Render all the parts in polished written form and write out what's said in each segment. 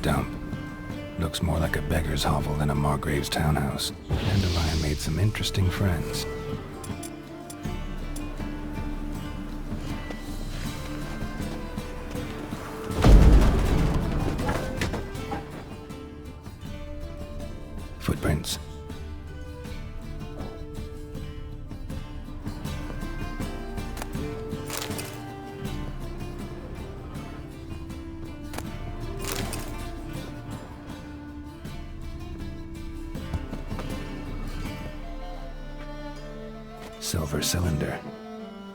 dump. Looks more like a beggar's hovel than a Margrave's townhouse. Dandelion made some interesting friends. Footprints. Silver cylinder.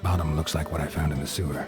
Bottom looks like what I found in the sewer.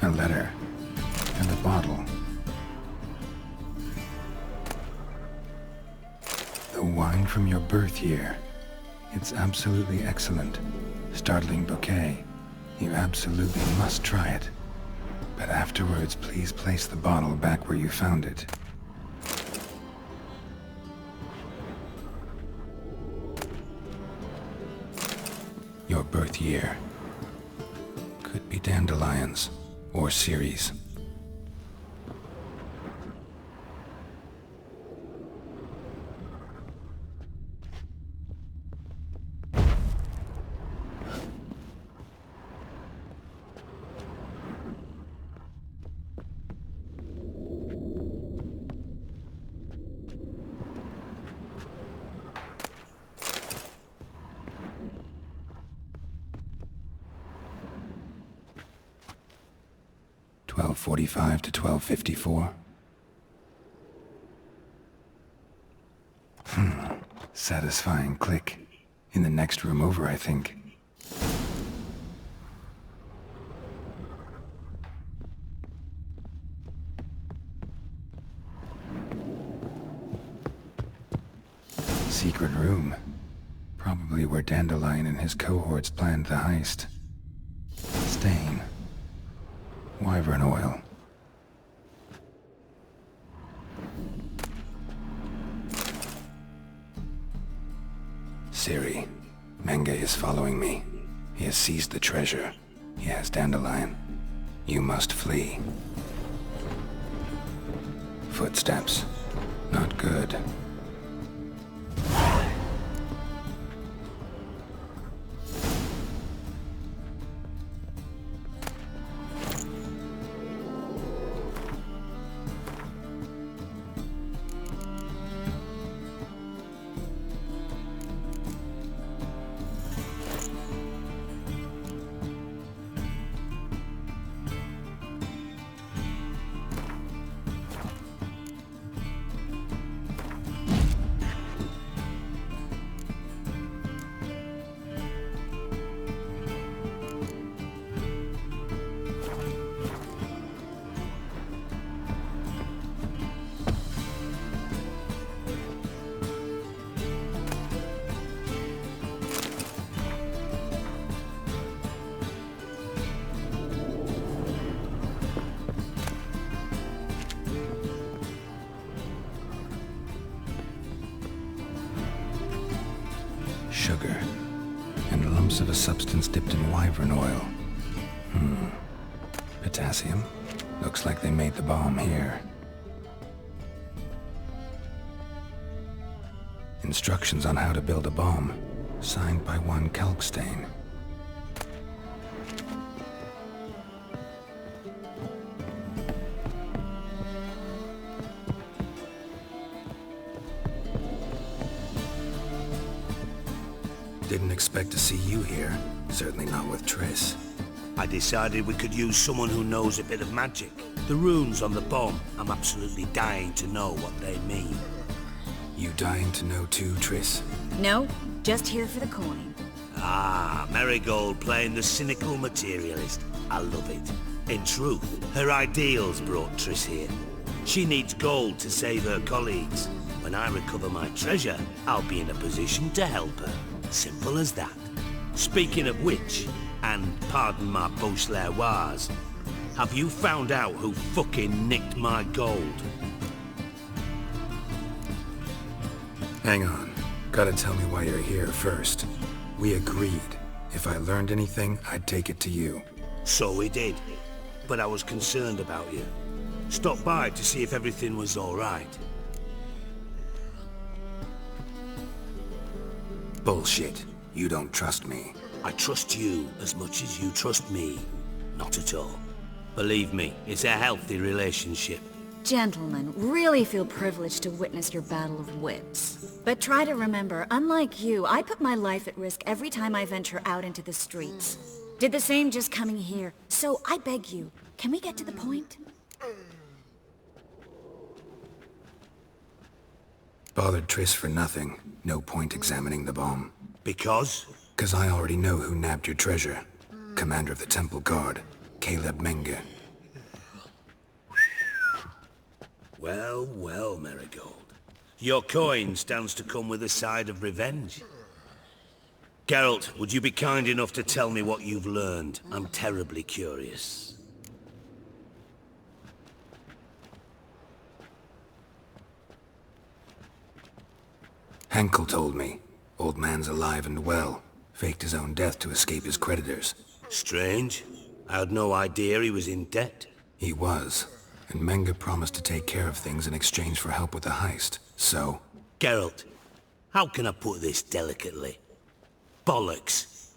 A letter. And a bottle. The wine from your birth year. It's absolutely excellent. Startling bouquet. You absolutely must try it. But afterwards, please place the bottle back where you found it. Your birth year. Could be dandelions. Or Ceres. .45 to 12:54. Satisfying click. In the next room over, I think. Secret room. Probably where Dandelion and his cohorts planned the heist. Stain. Wyvern oil. Siri, Menge is following me. He has seized the treasure. He has Dandelion. You must flee. Footsteps. Not good. Sugar, and lumps of a substance dipped in wyvern oil. Potassium. Looks like they made the bomb here. Instructions on how to build a bomb, signed by one Kalkstain. Didn't expect to see you here. Certainly not with Triss. I decided we could use someone who knows a bit of magic. The runes on the bomb, I'm absolutely dying to know what they mean. You dying to know too, Triss? No, just here for the coin. Ah, Marigold playing the cynical materialist. I love it. In truth, her ideals brought Triss here. She needs gold to save her colleagues. When I recover my treasure, I'll be in a position to help her. Simple as that. Speaking of which, and pardon my Beauclervoise, have you found out who fucking nicked my gold? Hang on. Gotta tell me why you're here first. We agreed. If I learned anything, I'd take it to you. So we did. But I was concerned about you. Stopped by to see if everything was all right. Bullshit. You don't trust me. I trust you as much as you trust me. Not at all. Believe me, it's a healthy relationship. Gentlemen, really feel privileged to witness your battle of wits. But try to remember, unlike you, I put my life at risk every time I venture out into the streets. Did the same just coming here. So I beg you, can we get to the point? Bothered Triss for nothing. No point examining the bomb. Because? 'Cause I already know who nabbed your treasure. Commander of the Temple Guard, Caleb Menge. Well, well, Marigold. Your coin stands to come with a side of revenge. Geralt, would you be kind enough to tell me what you've learned? I'm terribly curious. Henkel told me. Old man's alive and well. Faked his own death to escape his creditors. Strange. I had no idea he was in debt. He was. And Menge promised to take care of things in exchange for help with the heist. So? Geralt, how can I put this delicately? Bollocks.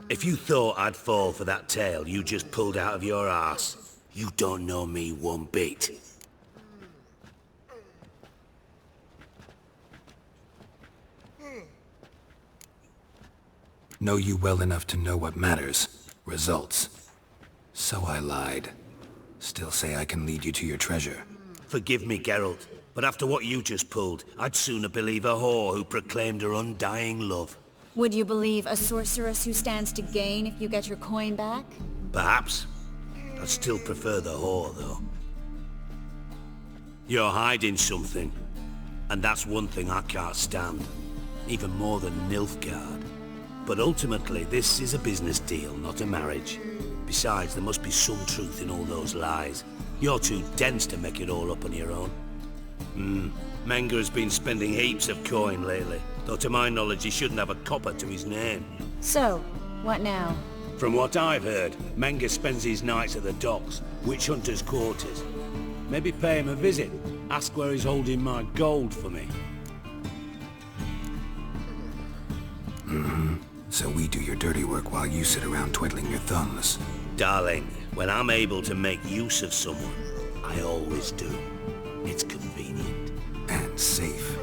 If you thought I'd fall for that tale you just pulled out of your arse, you don't know me one bit. Know you well enough to know what matters. Results. So I lied. Still say I can lead you to your treasure. Forgive me, Geralt, but after what you just pulled, I'd sooner believe a whore who proclaimed her undying love. Would you believe a sorceress who stands to gain if you get your coin back? Perhaps. I'd still prefer the whore, though. You're hiding something, and that's one thing I can't stand. Even more than Nilfgaard. But ultimately, this is a business deal, not a marriage. Besides, there must be some truth in all those lies. You're too dense to make it all up on your own. Menge has been spending heaps of coin lately, though to my knowledge he shouldn't have a copper to his name. So, what now? From what I've heard, Menge spends his nights at the docks, witch hunters' quarters. Maybe pay him a visit, ask where he's holding my gold for me. So we do your dirty work while you sit around twiddling your thumbs. Darling, when I'm able to make use of someone, I always do. It's convenient. And safe.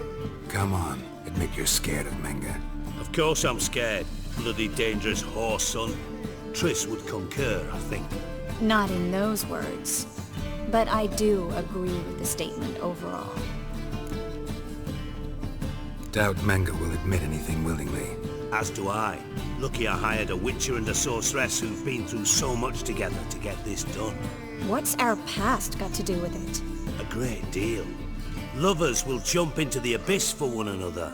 Come on, admit you're scared of Menge. Of course I'm scared. Bloody dangerous whore, son. Triss would concur, I think. Not in those words. But I do agree with the statement overall. Doubt Menge will admit anything willingly. As do I. Lucky I hired a witcher and a sorceress who've been through so much together to get this done. What's our past got to do with it? A great deal. Lovers will jump into the abyss for one another.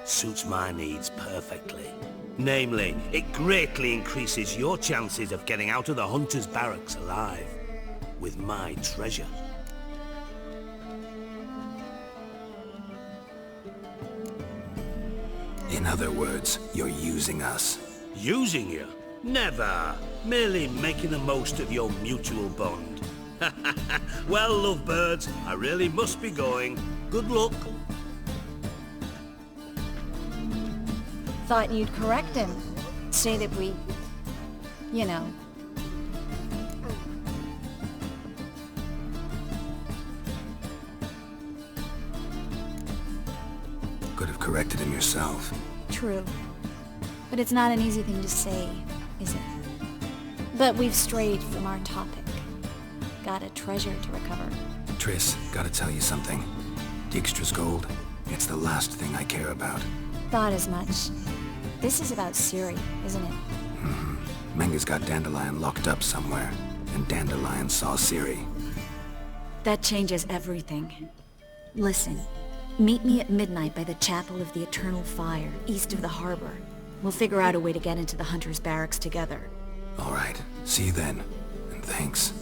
Suits my needs perfectly. Namely, it greatly increases your chances of getting out of the hunter's barracks alive. With my treasure. In other words, you're using us. Using you? Never. Merely making the most of your mutual bond. Well, lovebirds, I really must be going. Good luck. Thought you'd correct him. Say that we... you know... Could have corrected him yourself. True. But it's not an easy thing to say, is it? But we've strayed from our topic. Got a treasure to recover. Triss, gotta tell you something. Dijkstra's gold, it's the last thing I care about. Thought as much. This is about Ciri, isn't it? Menga's got Dandelion locked up somewhere, and Dandelion saw Ciri. That changes everything. Listen, meet me at midnight by the Chapel of the Eternal Fire, east of the harbor. We'll figure out a way to get into the Hunter's barracks together. All right, see you then, and thanks.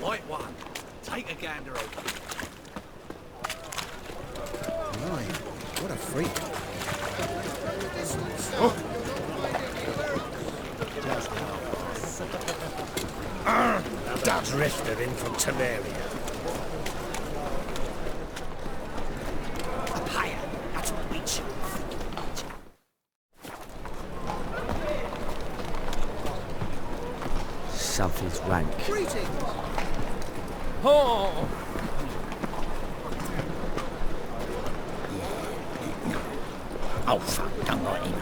Right one. Take a gander over. My, what a freak. That drifter in from Temeria. Up higher. That's what we choose. Something's rank. Oh! Oh, fuck. Don't like him.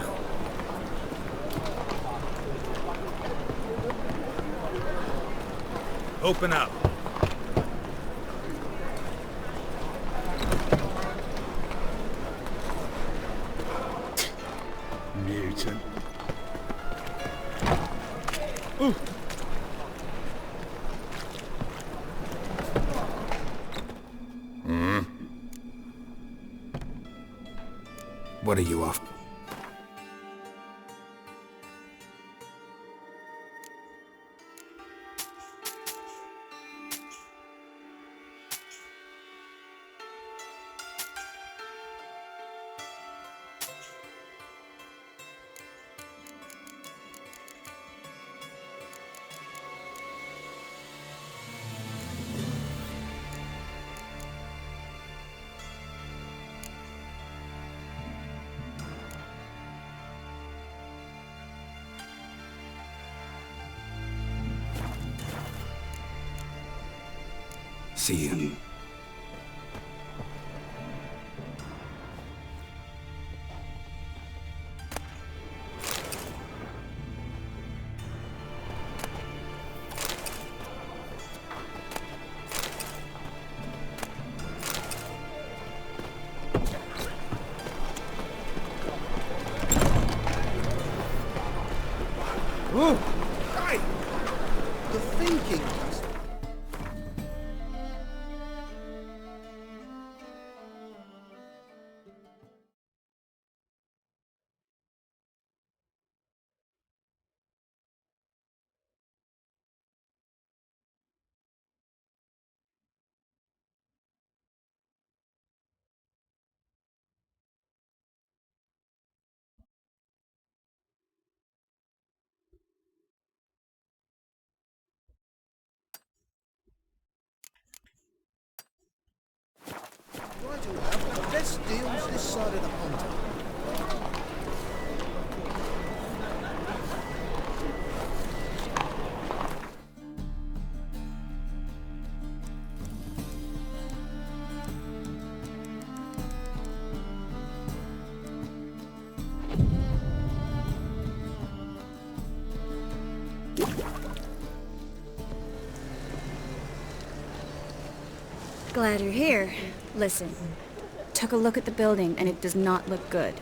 Open up. Mutant. Ooh. What are you off? See you. Ooh! Hey! The thinking. Right, all have. Best deals this side of the pond. Glad you're here. Listen, took a look at the building and it does not look good.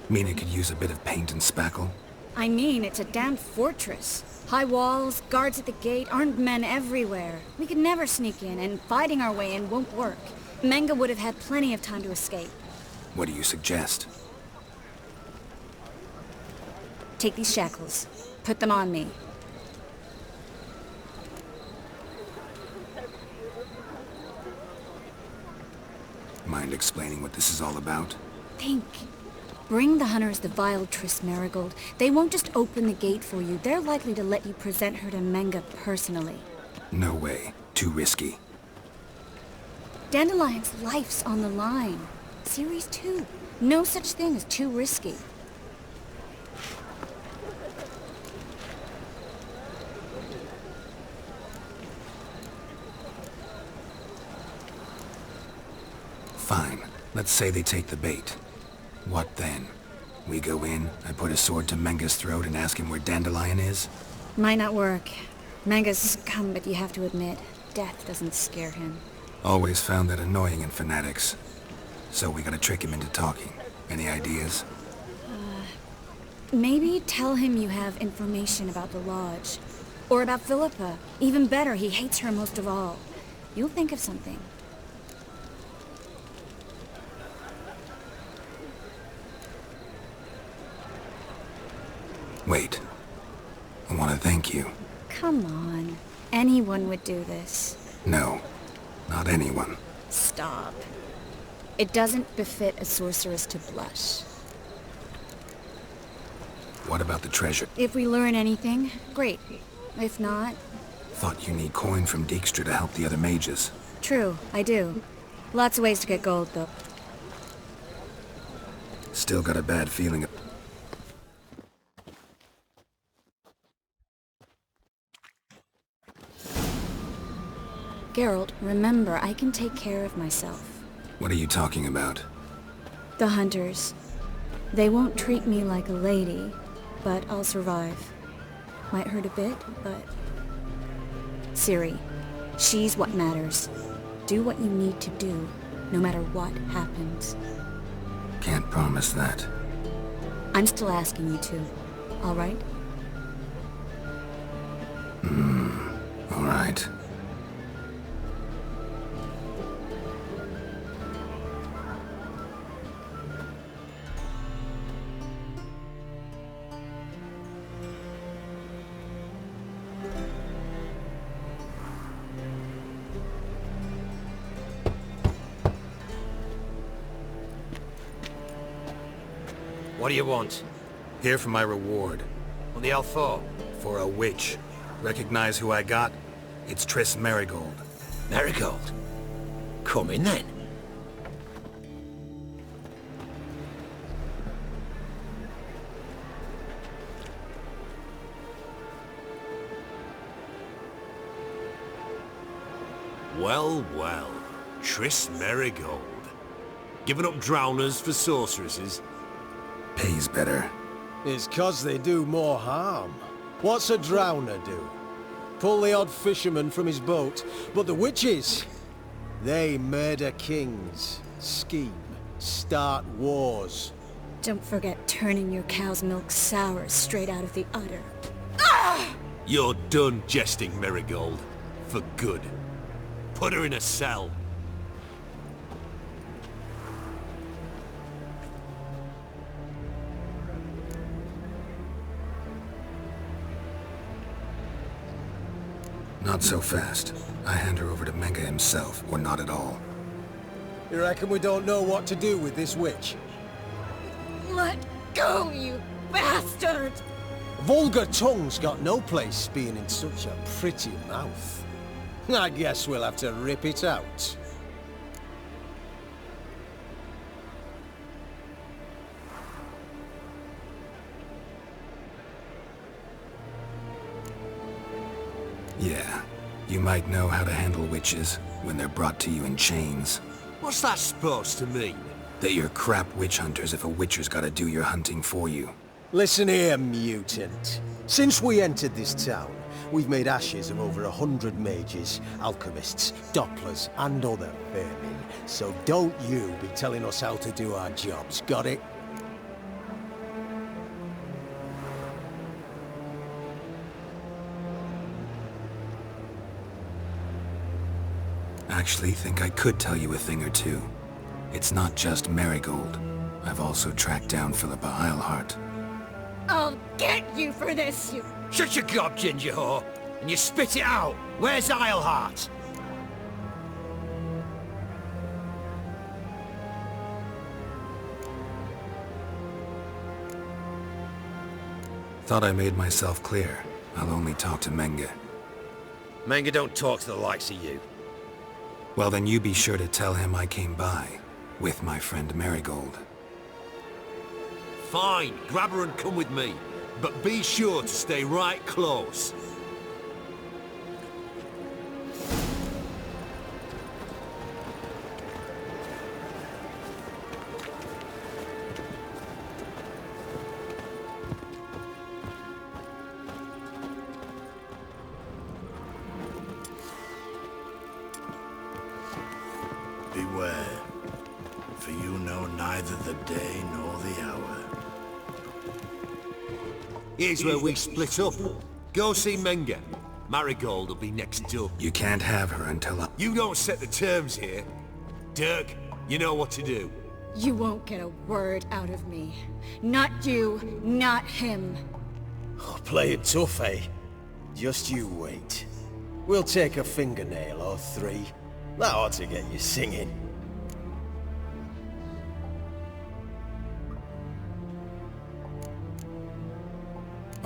Mean it could use a bit of paint and spackle? I mean, it's a damn fortress. High walls, guards at the gate, armed men everywhere. We could never sneak in, and fighting our way in won't work. Menga would have had plenty of time to escape. What do you suggest? Take these shackles. Put them on me. Mind explaining what this is all about? Think. Bring the hunters the vile Triss Marigold. They won't just open the gate for you. They're likely to let you present her to Menga personally. No way. Too risky. Dandelion's life's on the line. Ciri's too. No such thing as too risky. Fine. Let's say they take the bait. What then? We go in, I put a sword to Menga's throat and ask him where Dandelion is? Might not work. Manga's scum, but you have to admit, death doesn't scare him. Always found that annoying in fanatics. So we gotta trick him into talking. Any ideas? Maybe tell him you have information about the Lodge. Or about Philippa. Even better, he hates her most of all. You'll think of something. Wait. I want to thank you. Come on. Anyone would do this. No. Not anyone. Stop. It doesn't befit a sorceress to blush. What about the treasure? If we learn anything, great. If not... Thought you need coin from Dijkstra to help the other mages. True, I do. Lots of ways to get gold, though. Still got a bad feeling. Geralt, remember, I can take care of myself. What are you talking about? The hunters. They won't treat me like a lady, but I'll survive. Might hurt a bit, but... Ciri, she's what matters. Do what you need to do, no matter what happens. Can't promise that. I'm still asking you to, all right? All right. What do you want? Here for my reward. On the L4? For a witch. Recognize who I got? It's Triss Merigold. Marigold? Come in then. Well, well. Triss Merigold. Giving up drowners for sorceresses? Pays better. It's 'cause they do more harm. What's a drowner do? Pull the odd fisherman from his boat. But the witches, they murder kings, scheme, start wars. Don't forget turning your cow's milk sour straight out of the udder. You're done jesting, Merigold. For good. Put her in a cell. Not so fast. I hand her over to Menga himself, or not at all. You reckon we don't know what to do with this witch? Let go, you bastard! Vulgar tongue's got no place being in such a pretty mouth. I guess we'll have to rip it out. Yeah. You might know how to handle witches when they're brought to you in chains. What's that supposed to mean? That you're crap witch hunters if a witcher's gotta do your hunting for you. Listen here, mutant. Since we entered this town, we've made ashes of over 100 mages, alchemists, dopplers, and other vermin. So don't you be telling us how to do our jobs, got it? Actually, think I could tell you a thing or two. It's not just Merigold. I've also tracked down Philippa Eilhart. I'll get you for this, you... Shut your gob, ginger whore, and you spit it out. Where's Eilhart? Thought I made myself clear. I'll only talk to Menga. Menga don't talk to the likes of you. Well, then you be sure to tell him I came by, with my friend Merigold. Fine, grab her and come with me. But be sure to stay right close. beware, for you know neither the day nor the hour. Here's where we split up. Go see Menga. Marigold will be next door. You can't have her until I... You don't set the terms here. Dirk, you know what to do. You won't get a word out of me. Not you, not him. Oh, play it tough, eh? Just you wait. We'll take a fingernail or three. That ought to get you singing.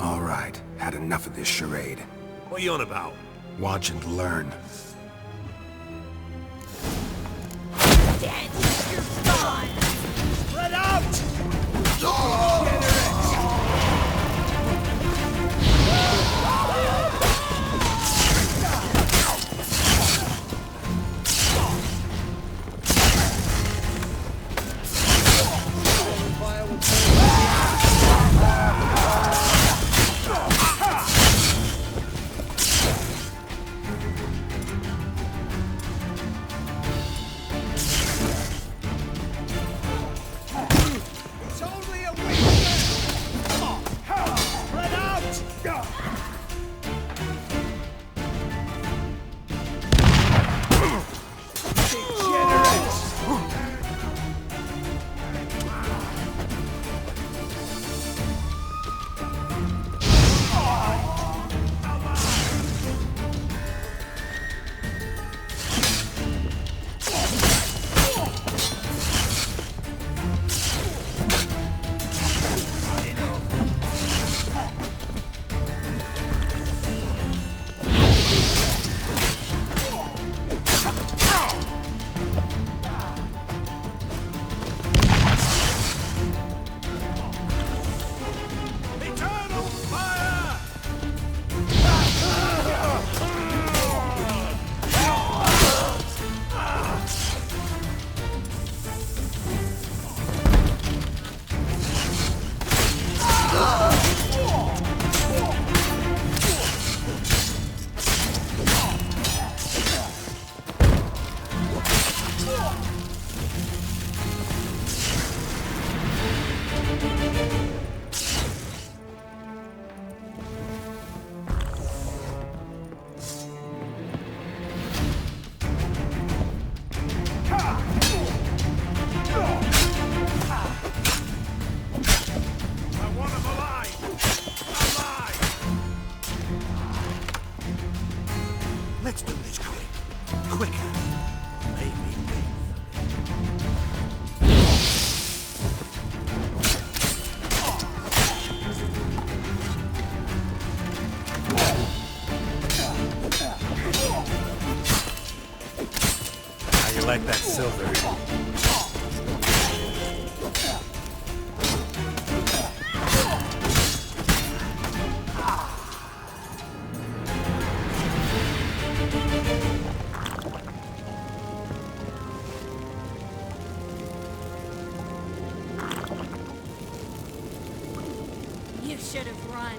All right, had enough of this charade. What are you on about? Watch and learn. Let out! Let's do this quick. Quicker. Maybe How you like that silver? You should have run.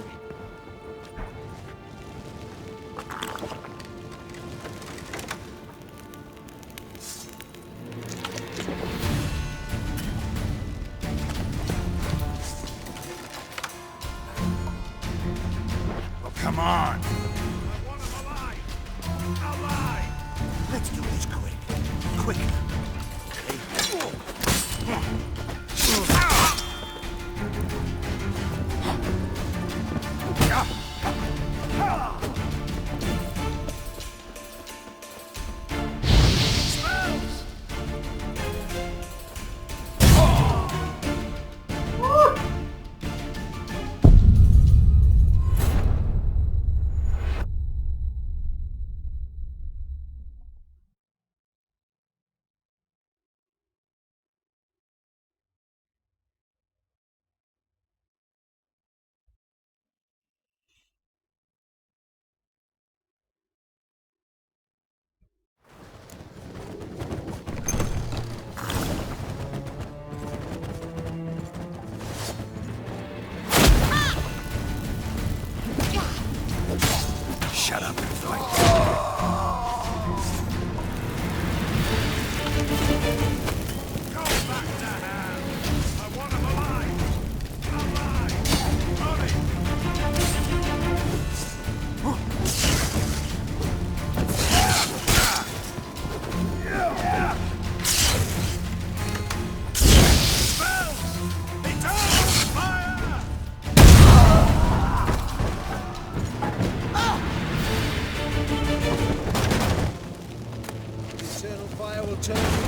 Well, come on! let's do this quick. Quicker.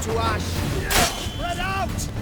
to ash! Spread out!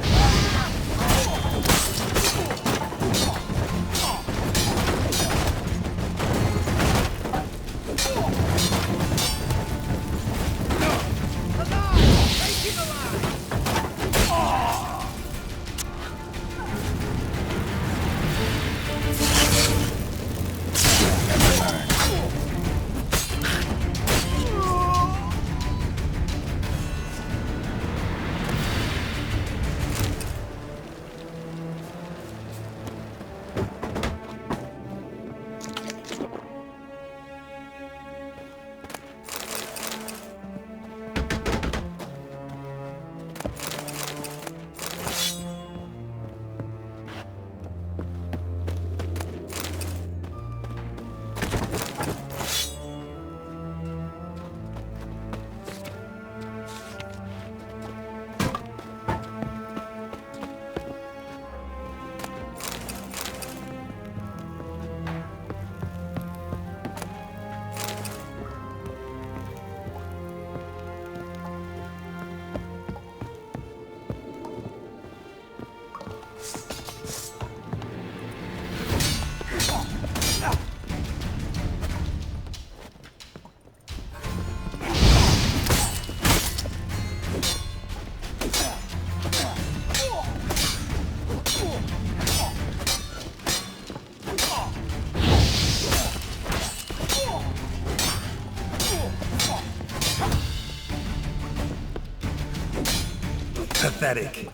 Pathetic.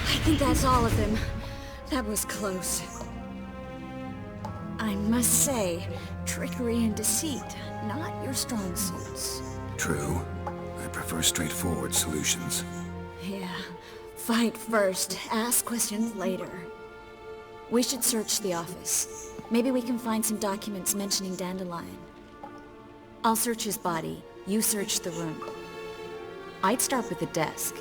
I think that's all of them. That was close. I must say, trickery and deceit, not your strong suits. True. I prefer straightforward solutions. Yeah. Fight first, ask questions later. We should search the office. Maybe we can find some documents mentioning Dandelion. I'll search his body. You search the room. I'd start with the desk.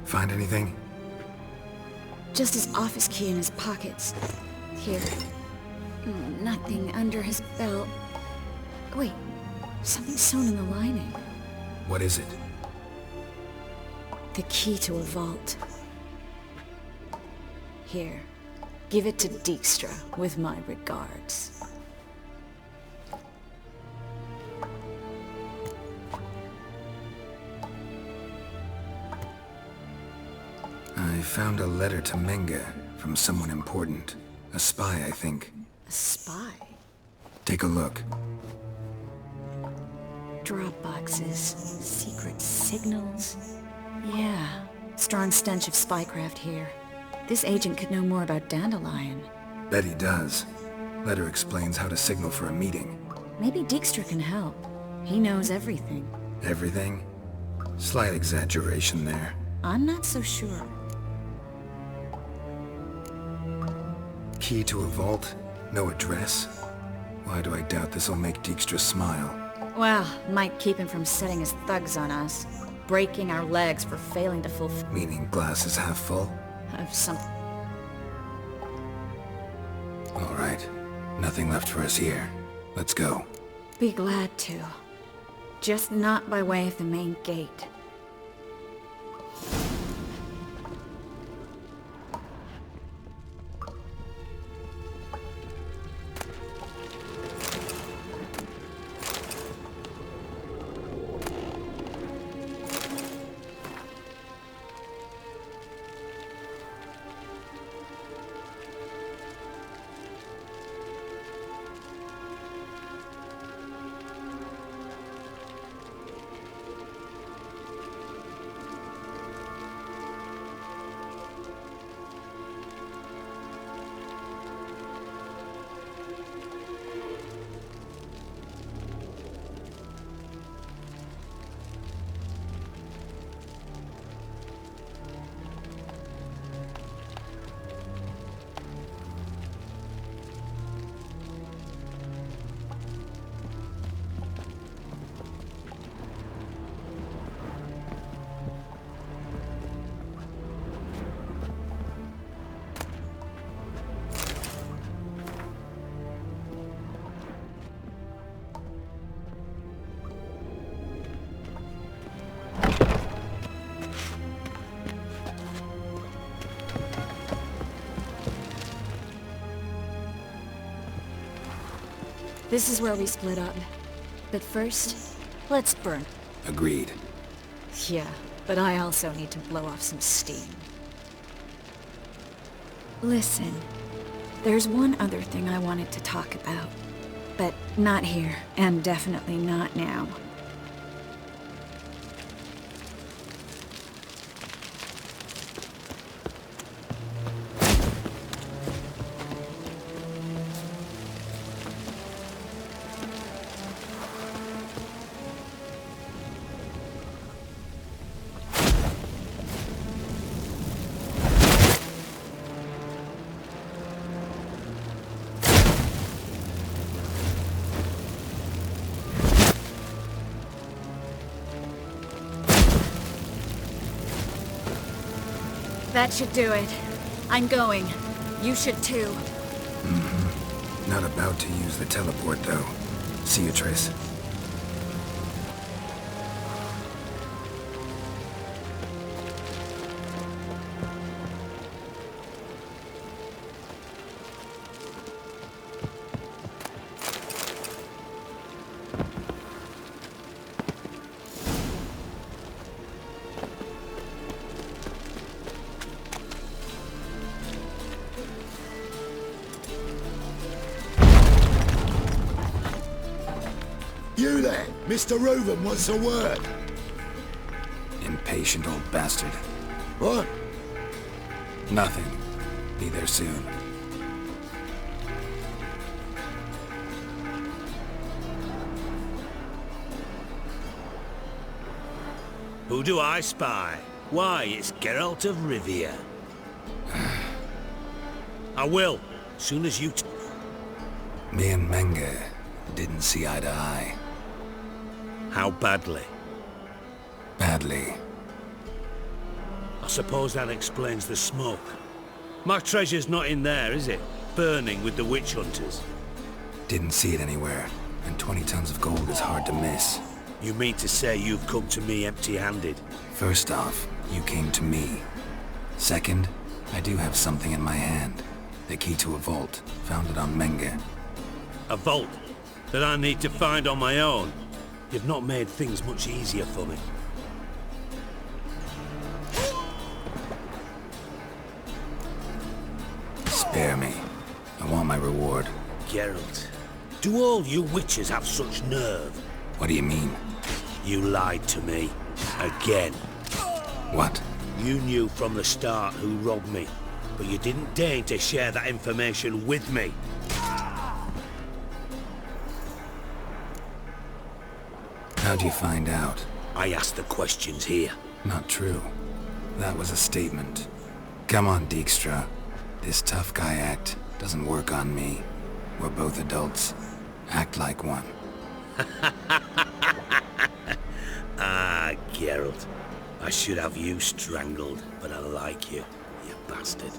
Find anything? Just his office key in his pockets. Here. Nothing under his belt. Wait, something sewn in the lining. What is it? The key to a vault. Here. Give it to Dijkstra, with my regards. I found a letter to Menge from someone important. A spy, I think. A spy? Take a look. Drop boxes, secret signals. Yeah, strong stench of spycraft here. This agent could know more about Dandelion. Bet he does. Letter explains how to signal for a meeting. Maybe Dijkstra can help. He knows everything. Everything? Slight exaggeration there. I'm not so sure. Key to a vault? No address? Why do I doubt this'll make Dijkstra smile? Well, might keep him from setting his thugs on us. Breaking our legs for failing to fulfill... Meaning glass is half full? of some... All right. Nothing left for us here. Let's go. Be glad to. Just not by way of the main gate. This is where we split up. But first, let's burn. Agreed. Yeah, but I also need to blow off some steam. Listen, there's one other thing I wanted to talk about. But not here, and definitely not now. That should do it. I'm going. You should too. Not about to use the teleport, though. See you, Trace. You there? Mr. Reuven wants a word. Impatient old bastard. What? Nothing. Be there soon. Who do I spy? Why, it's Geralt of Rivia. I will, soon as you Me and Menge didn't see eye to eye. How badly? Badly. I suppose that explains the smoke. My treasure's not in there, is it? Burning with the witch hunters. Didn't see it anywhere, and 20 tons of gold is hard to miss. You mean to say you've come to me empty-handed? First off, you came to me. Second, I do have something in my hand. The key to a vault, founded on Menge. A vault that I need to find on my own? You've not made things much easier for me. Spare me. I want my reward. Geralt, do all you witches have such nerve? What do you mean? You lied to me. Again. What? You knew from the start who robbed me, but you didn't deign to share that information with me. How'd you find out? I asked the questions here. Not true. That was a statement. Come on, Dijkstra. This tough guy act doesn't work on me. We're both adults. Act like one. Ah, Geralt. I should have you strangled, but I like you, you bastard.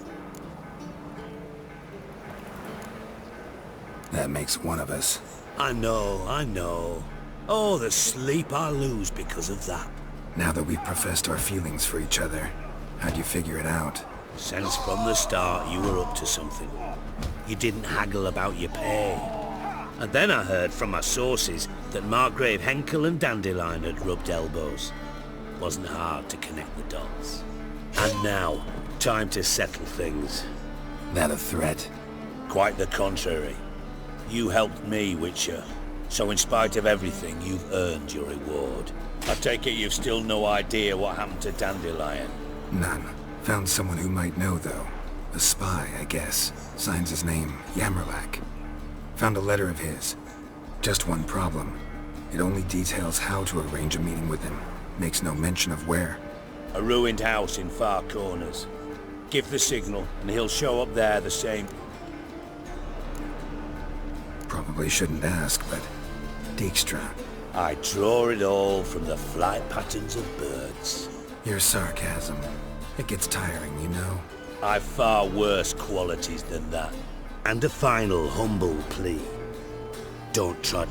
That makes one of us. I know. Oh, the sleep I lose because of that. Now that we've professed our feelings for each other, how'd you figure it out? Since from the start you were up to something. You didn't haggle about your pay. And then I heard from my sources that Margrave Henkel and Dandelion had rubbed elbows. Wasn't hard to connect the dots. And now, time to settle things. That a threat? Quite the contrary. You helped me, Witcher. So in spite of everything, you've earned your reward. I take it you've still no idea what happened to Dandelion. None. Found someone who might know, though. A spy, I guess. Signs his name, Yammerlak. Found a letter of his. Just one problem. It only details how to arrange a meeting with him. Makes no mention of where. A ruined house in far corners. Give the signal, and he'll show up there the same... Probably shouldn't ask, but... Dijkstra. I draw it all from the flight patterns of birds. Your sarcasm. It gets tiring, you know? I've far worse qualities than that. And a final humble plea. Don't try...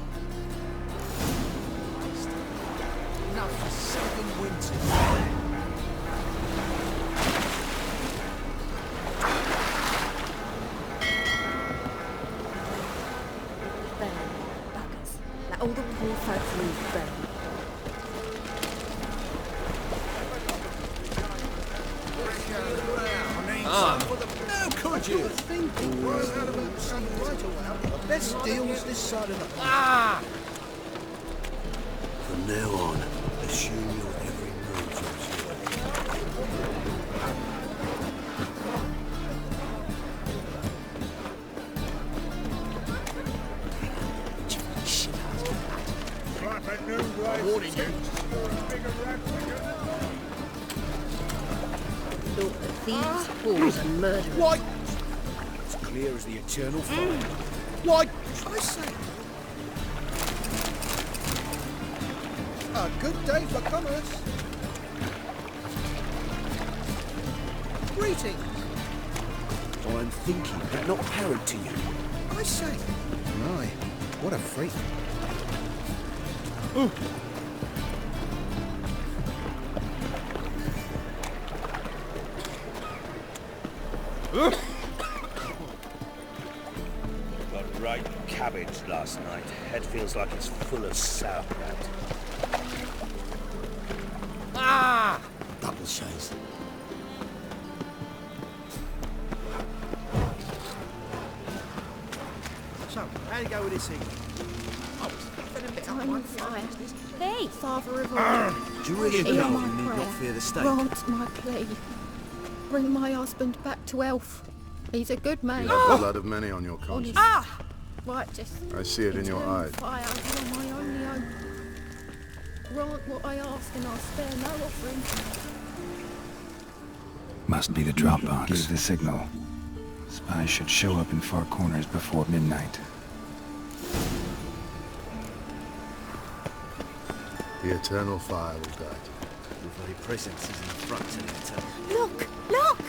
Now for 7 winters. fucking thing. How could you? The best deals this side of the... From now on, assume your every move is Warning you. Look at thieves, whores and murderers. Why? It's clear as the eternal fire. Why? I say. A good day for commerce. Greetings. I'm thinking, but not apparent to you. I say. My, what a freak. Got right cabbage last night. Head feels like it's full of sauerkraut. Double shays. So, how do you go with this thing? Time of fire. Hey, Father of all. Do you really Hear know my you need prayer. not fear the stake? Grant my plea. Bring my husband back to health. He's a good man. You have the blood of many on your conscience. Right, just... I see it in your eternal eyes. Fire, you're my only hope. Grant what I ask and I'll spare no offering. Must be the drop box. Give the signal. Spies should show up in Four Corners before midnight. The eternal fire will guide you. Your very presence is in front of the eternal. Look! Look!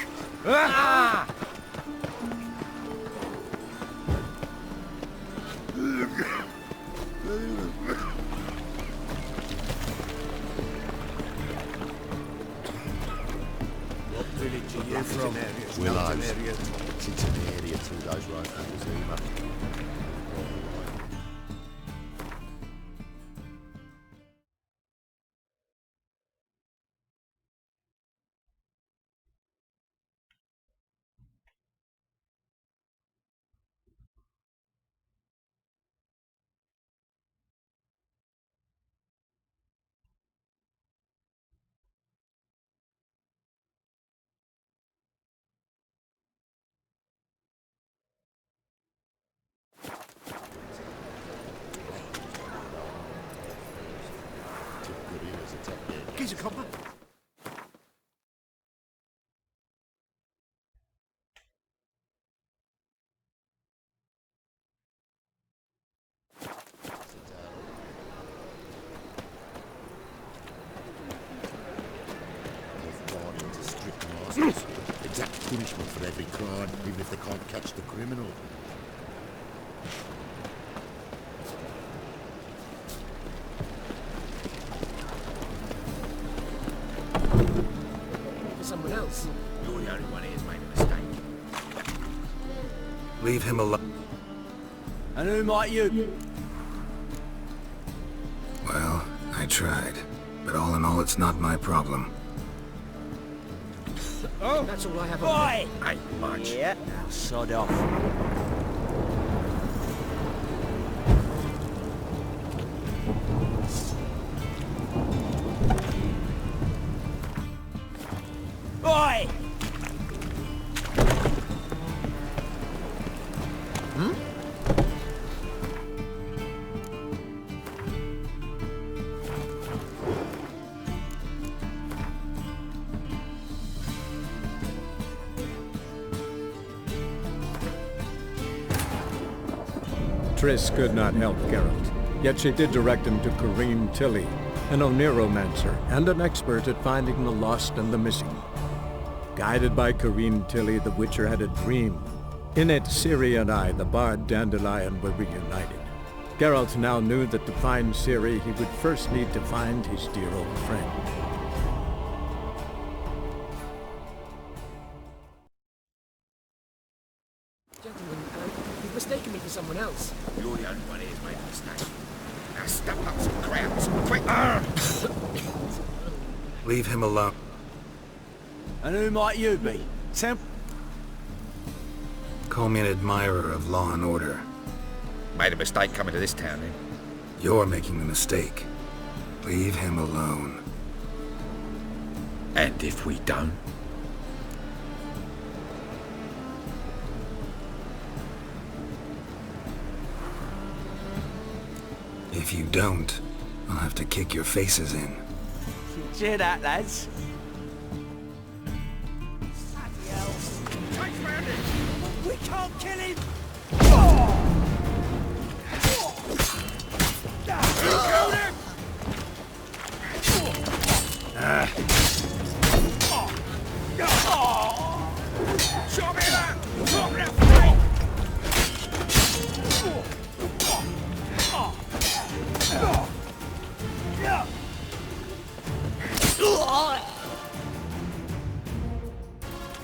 What village are you from? Will I? It's an area through those rifles, Zima. He's a copper. Exact punishment for every crime, even if they can't catch the criminal. For someone else. You're the only one who's made a mistake. Leave him alone. And who might you? Well, I tried. But all in all, it's not my problem. That's all I have on me. Ain't much. Yeah. Now sod off. Oi! Triss could not help Geralt, yet she did direct him to Corrine Tilly, an Oniromancer and an expert at finding the lost and the missing. Guided by Corrine Tilly, the Witcher had a dream. In it, Ciri and I, the bard Dandelion, were reunited. Geralt now knew that to find Ciri, he would first need to find his dear old friend. Gentlemen, you've mistaken me for someone else. You're the only one who's made a mistake. Step up some grounds, quick! Leave him alone. And who might you be? Call me an admirer of law and order. Made a mistake coming to this town, eh? You're making the mistake. Leave him alone. And if we don't? If you don't, I'll have to kick your faces in. Cheer that, lads. We can't kill him!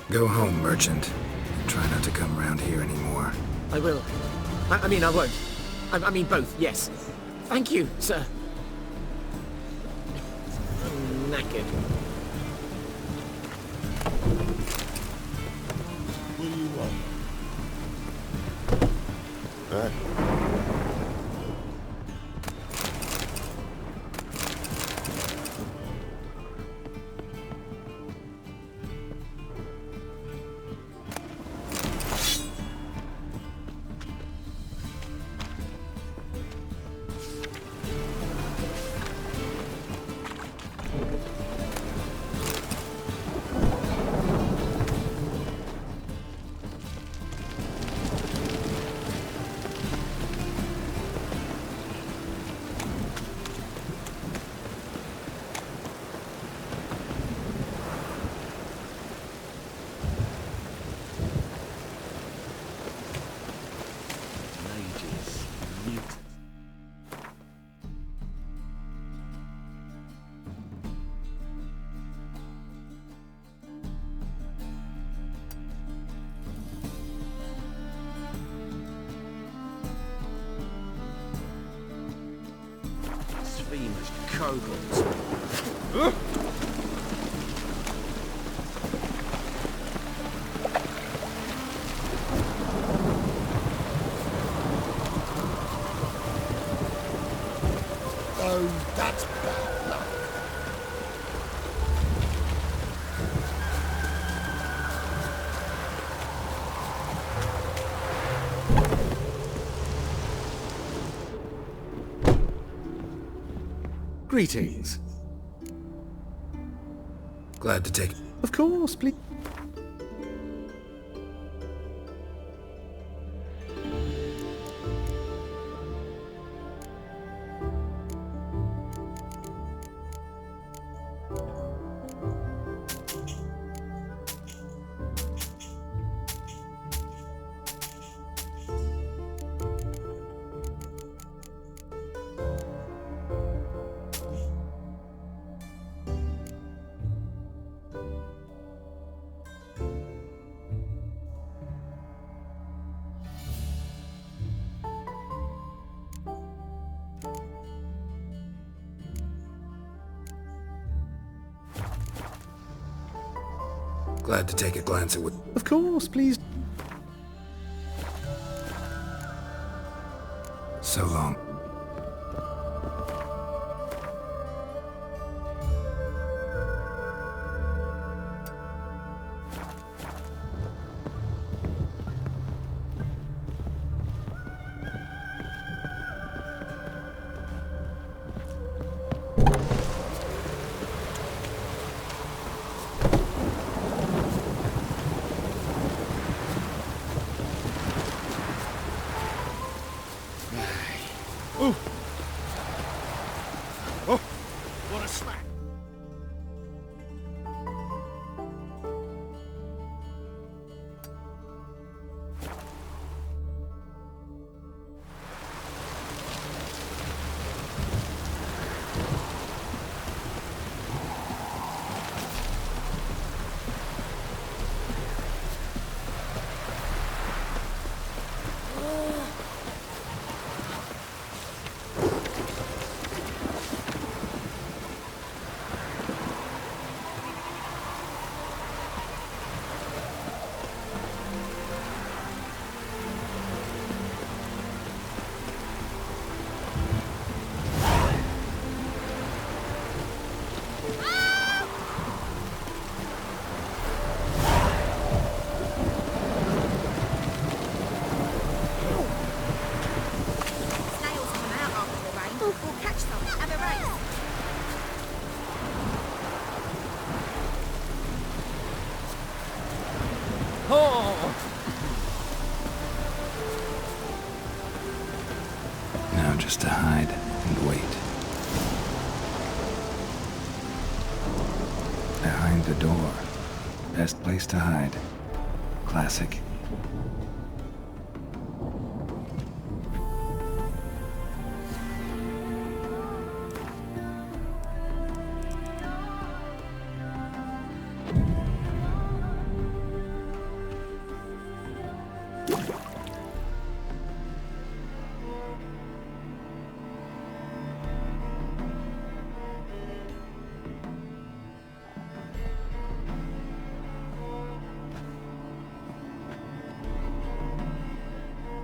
Go home, merchant. Try not to come around here anymore. I will. I mean, I won't. I mean both, yes. Thank you, sir. I'm knackered. What do you want? Famous kobolds. Oh, that's bad luck. Greetings. Glad to take... Of course, please. Glad to take a glance at what... Of course, please. So long. Just to hide and wait. Behind the door. Best place to hide. Classic.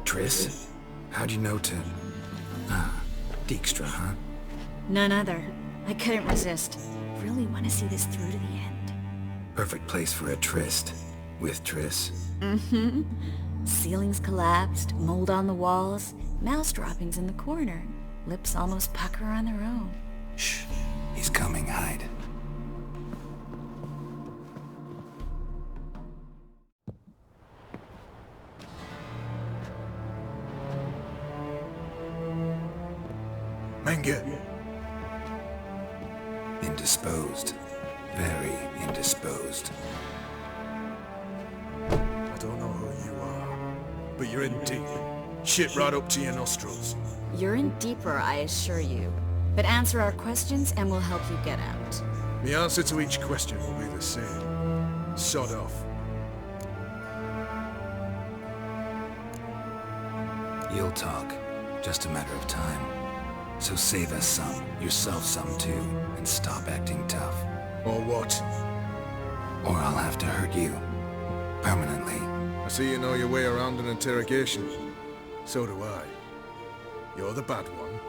Triss? How'd you know to... Dijkstra, huh? None other. I couldn't resist. Really want to see this through to the end. Perfect place for a tryst. With Triss. Mm-hmm. Ceilings collapsed, mold on the walls, mouse droppings in the corner. Lips almost pucker on their own. Shh. He's coming. Hide. Menge. Indisposed. Very indisposed. I don't know who you are, but you're in deep. Shit right up to your nostrils. You're in deeper, I assure you. But answer our questions and we'll help you get out. The answer to each question will be the same. Sod off. You'll talk. Just a matter of time. So save us some, yourself some too, and stop acting tough. Or what? Or I'll have to hurt you. Permanently. I see you know your way around an interrogation. So do I. You're the bad one.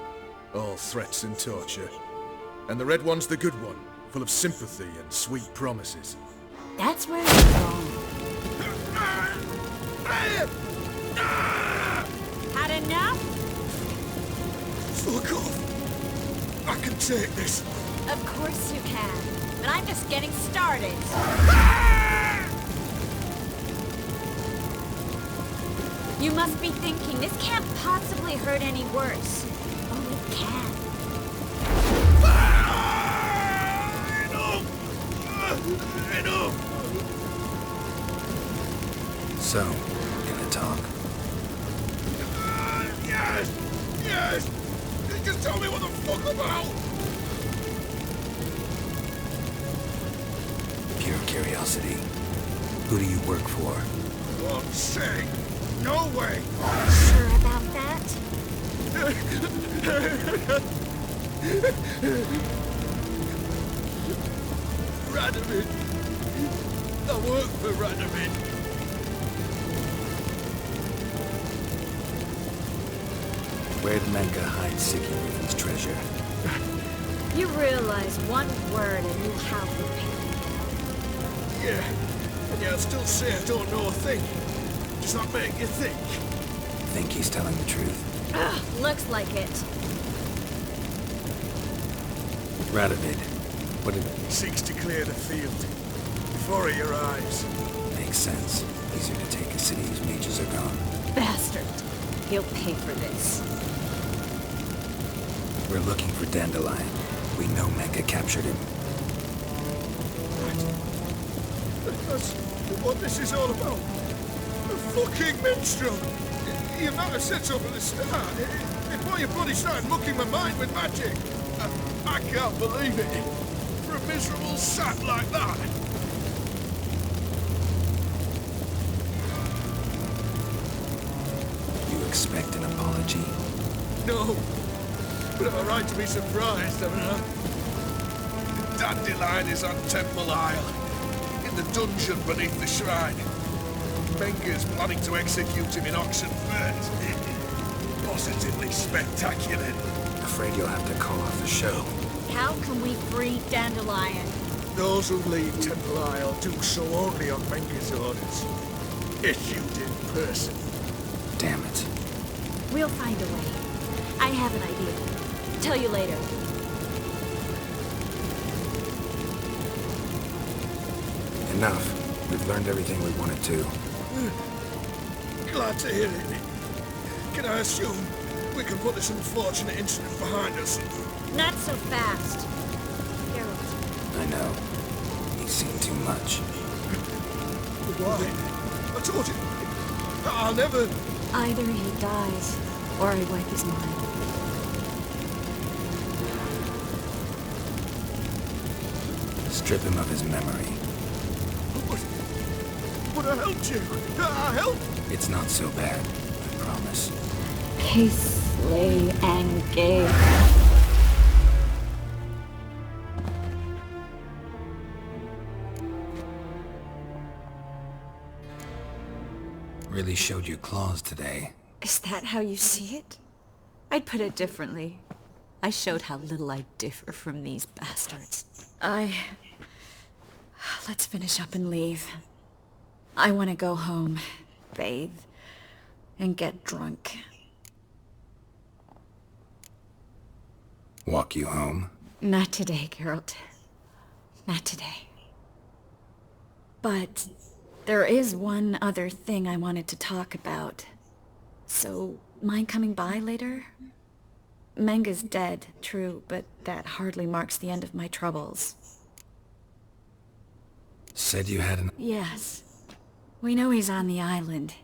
All threats and torture. And the red one's the good one, full of sympathy and sweet promises. That's where you're wrong. Had enough? Fuck off! I can take this. Of course you can. But I'm just getting started. You must be thinking, this can't possibly hurt any worse. Oh, it can. Enough! So, gonna talk? Yes! Yes! Just tell me what the fuck about! Pure curiosity. Who do you work for? Fuck's sake! No way! Sure about that? Radovid! I work for Radovid! Where'd Menka hide Sicky with his treasure? You realize one word and you have the pain. Yeah, and yet I'd still say I don't know a thing. Does that make you think? Think he's telling the truth? Ugh, looks like it. Radovid, what did... Seeks to clear the field. Before he arrives. Makes sense. Easier to take a city whose mages are gone. Bastard. He'll pay for this. We're looking for Dandelion. We know Menka captured him. That's what this is all about. A fucking minstrel! You might have said so from the start. Before your bloody started mucking my mind with magic. I can't believe it. For a miserable sap like that. You expect an apology? No. But I'm right to be surprised, haven't I? Dandelion is on Temple Isle. In the dungeon beneath the shrine. Menga's planning to execute him in auction first. Positively spectacular. Afraid you'll have to call off the show. How can we free Dandelion? Those who leave Temple Isle do so only on Menga's orders. Issued in person. Damn it. We'll find a way. I have an idea. Tell you later. Enough. We've learned everything we wanted to. Glad to hear it. Can I assume we can put this unfortunate incident behind us. Not so fast. Geralt. I know. He's seen too much. Why? I told you. I'll never... Either he dies, or I wipe his mind. Strip him of his memory. But I helped you. I helped. It's not so bad, I promise. Kiss, slay, and gay. Really showed your claws today. Is that how you see it? I'd put it differently. I showed how little I differ from these bastards. Let's finish up and leave. I want to go home, bathe, and get drunk. Walk you home? Not today, Geralt. Not today. But there is one other thing I wanted to talk about. So, mind coming by later? Menga's dead, true, but that hardly marks the end of my troubles. Said you had an... Yes. We know he's on the island,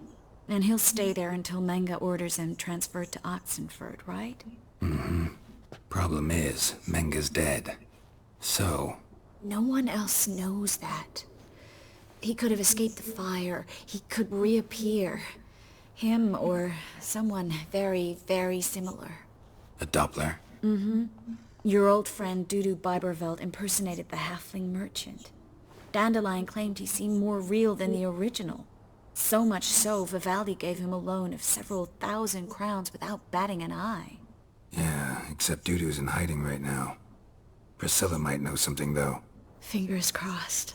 and he'll stay there until Menga orders him transferred to Oxenford, right? Mm-hmm. Problem is, Menga's dead. So... No one else knows that. He could have escaped the fire. He could reappear. Him or someone very, very similar. A Doppler? Mm-hmm. Your old friend Dudu Biberveld impersonated the halfling merchant. Dandelion claimed he seemed more real than the original. So much so, Vivaldi gave him a loan of several thousand crowns without batting an eye. Yeah, except Dudu's in hiding right now. Priscilla might know something, though. Fingers crossed.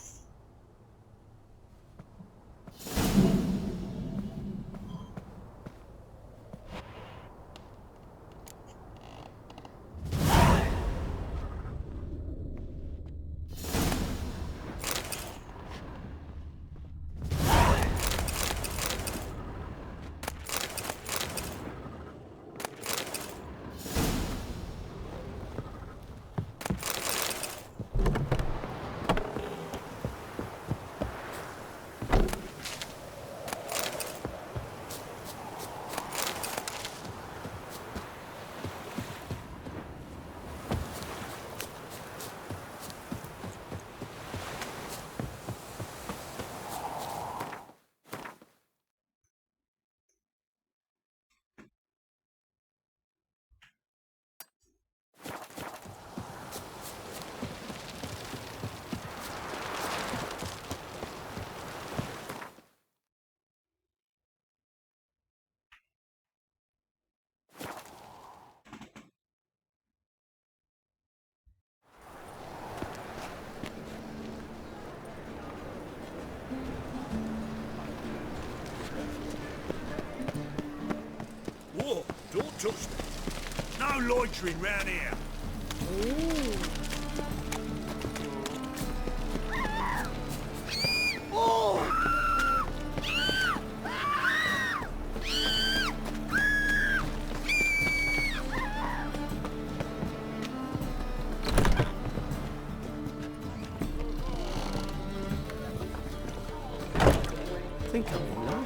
Whoa, don't touch me. No loitering round here. I think I'm in love.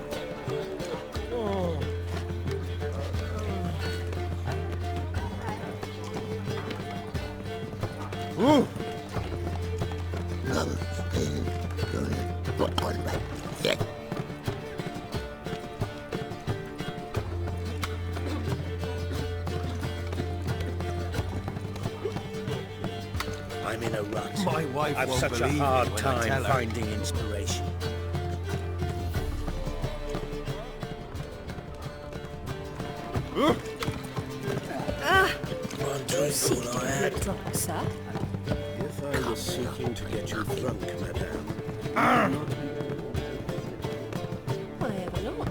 Ooh. I'm in a rut. My wife I've won't such a believe hard it when I time tell her. finding inspiration. One drink all I had. Drunk, sir. If I was seeking to get you drunk, madame. I ever not.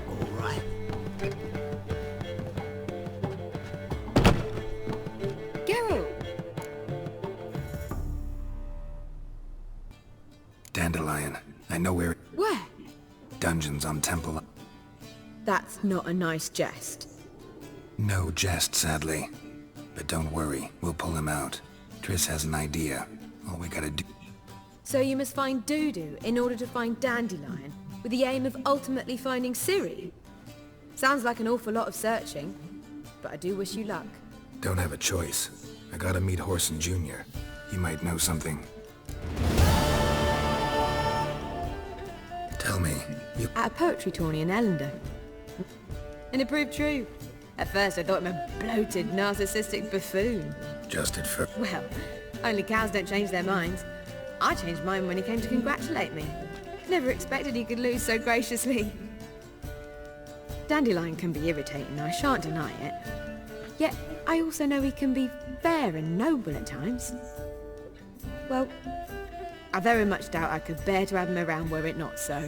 All right. Geralt! Dandelion. I know where... Where? Dungeons on Temple... That's not a nice jest. No jest, sadly. But don't worry, we'll pull him out. Triss has an idea. All we gotta do... So you must find Dudu in order to find Dandelion, with the aim of ultimately finding Ciri? Sounds like an awful lot of searching, but I do wish you luck. Don't have a choice. I gotta meet Horson Jr. He might know something. Tell me, you... At a poetry tourney in Ellendale. And it proved true. At first I thought him a bloated, narcissistic buffoon. Just at first. Well, only cows don't change their minds. I changed mine when he came to congratulate me. Never expected he could lose so graciously. Dandelion can be irritating, I shan't deny it. Yet, I also know he can be fair and noble at times. Well, I very much doubt I could bear to have him around were it not so.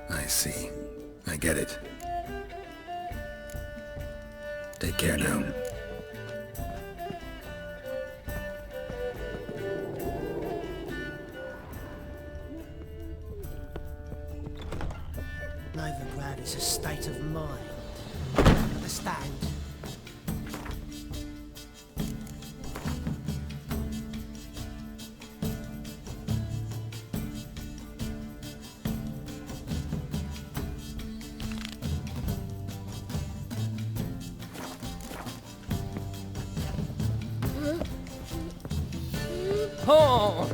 I see. I get it. Take care now. Novigrad is a state of mind. Understand? Oh,